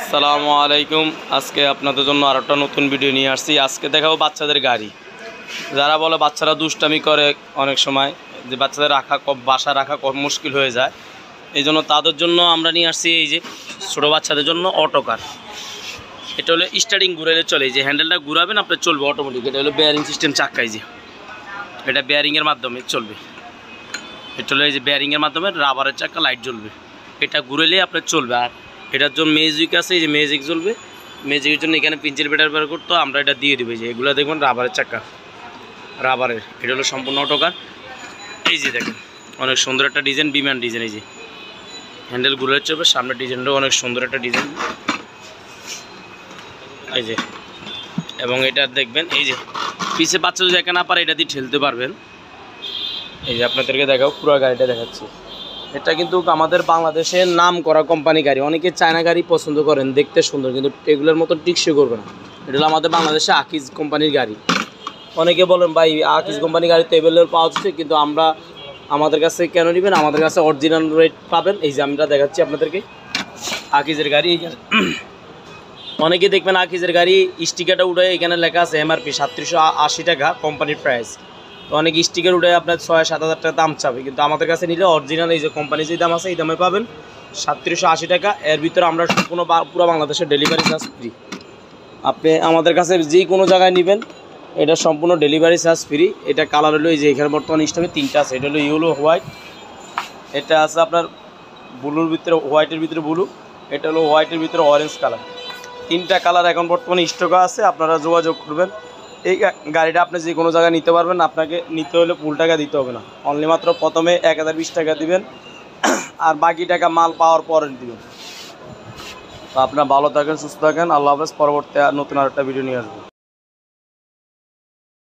আসসালামু আলাইকুম। আজকে আপনাদের জন্য আর একটা নতুন ভিডিও নিয়ে আসছি। আজকে দেখাবো বাচ্চাদের গাড়ি। যারা বলে বাচ্চারা দুষ্টামি করে অনেক সময়, যে বাচ্চাদের বাসা রাখা মুশকিল হয়ে যায়, এই জন্য তাদের জন্য আমরা নিয়ে আসছি এই যে ছোটো বাচ্চাদের জন্য অটো কার। এটা হলো স্টার্টিং ঘুরাইলে চলে, এই যে হ্যান্ডেলটা ঘুরাবেন আপনার চলবে অটোমেটিক। এটা হলো বেয়ারিং সিস্টেম চাক্কায়, যে এটা বেয়ারিংয়ের মাধ্যমে চলবে। এটা হলো এই যে বেয়ারিংয়ের মাধ্যমে রাবারের চাক্কা লাইট জ্বলবে, এটা ঘুরেলেই আপনার চলবে। আর এটার জন্য ম্যাজিক আছে, এই যে ম্যাজিক জ্বলবে। ম্যাজিকের জন্য এখানে পিঞ্চের বেটার বের করতো, আমরা এটা দিয়ে দেবো। যে এগুলো দেখবেন রাবারের চাক্কা, রাবারের। এটা হলো সম্পূর্ণ অটোকার। এই যে দেখেন অনেক সুন্দর একটা ডিজাইন, বিমান ডিজাইন। এই যে হ্যান্ডেল ঘুরে চলবে, সামনের ডিজাইনটাও অনেক সুন্দর একটা ডিজাইন। এই যে এবং এটা দেখবেন এই যে পিছে বাচ্চা যদি একা না পারে এটা দিয়ে ঠেলতে পারবেন। এই যে আপনাদেরকে দেখাও, পুরো গাড়িটা দেখাচ্ছি। এটা কিন্তু আমাদের বাংলাদেশের নাম করা কোম্পানি গাড়ি। অনেকে চায়না গাড়ি পছন্দ করেন, দেখতে সুন্দর, কিন্তু এগুলোর মতো টিকসই করবে না। এটা হলো আমাদের বাংলাদেশে আকিজ কোম্পানির গাড়ি। অনেকে বলেন ভাই আকিজ কোম্পানির গাড়ি তো এভেলেবল পাওয়া যাচ্ছে, কিন্তু আমাদের কাছে কেন নেবেন? আমাদের কাছে অরিজিনাল রেট পাবেন। এই যে আমরা দেখাচ্ছি আপনাদেরকে আকিজের গাড়ি। অনেকে দেখবেন আকিজের গাড়ি স্টিকারটা উঠে এখানে লেখা আছে এমআরপি 3780 টাকা কোম্পানির প্রাইস। তো অনেক স্টিকার উঠে আপনার 6-7 হাজার টাকা দাম চাবে, কিন্তু আমাদের কাছে নিলে অরিজিনাল এই যে কোম্পানির যে দাম আছে এই দামে পাবেন 3780 টাকা। এর ভিতরে আমরা সম্পূর্ণ পুরো বাংলাদেশের ডেলিভারি চার্জ ফ্রি। আপনি আমাদের কাছে যে কোনো জায়গায় নেবেন, এটা সম্পূর্ণ ডেলিভারি চার্জ ফ্রি। এটা কালার হলো এই যে এখানে বর্তমানে স্টকে 3টা আছে। এটা হলো ইয়েলো হোয়াইট, এটা আছে আপনার ব্লুর ভিতরে, হোয়াইটের ভিতরে ব্লু, এটা হলো হোয়াইটের ভিতরে অরেঞ্জ কালার। 3টা কালার এখন বর্তমানে স্টকে আছে, আপনারা যোগাযোগ করবেন। এই গাড়িটা আপনি যে কোনো জায়গায় নিতে পারবেন। আপনাকে নিতে হলে ফুল টাকা দিতে হবে না, অনলি মাত্র প্রথমে 1020 টাকা দিবেন, আর বাকি টাকা মাল পাওয়ার পরে দিবেন। তো আপনারা ভালো থাকেন, সুস্থ থাকেন, আল্লাহ হাফেজ। পরবর্তী নতুন আরেকটা ভিডিও নিয়ে আসবো।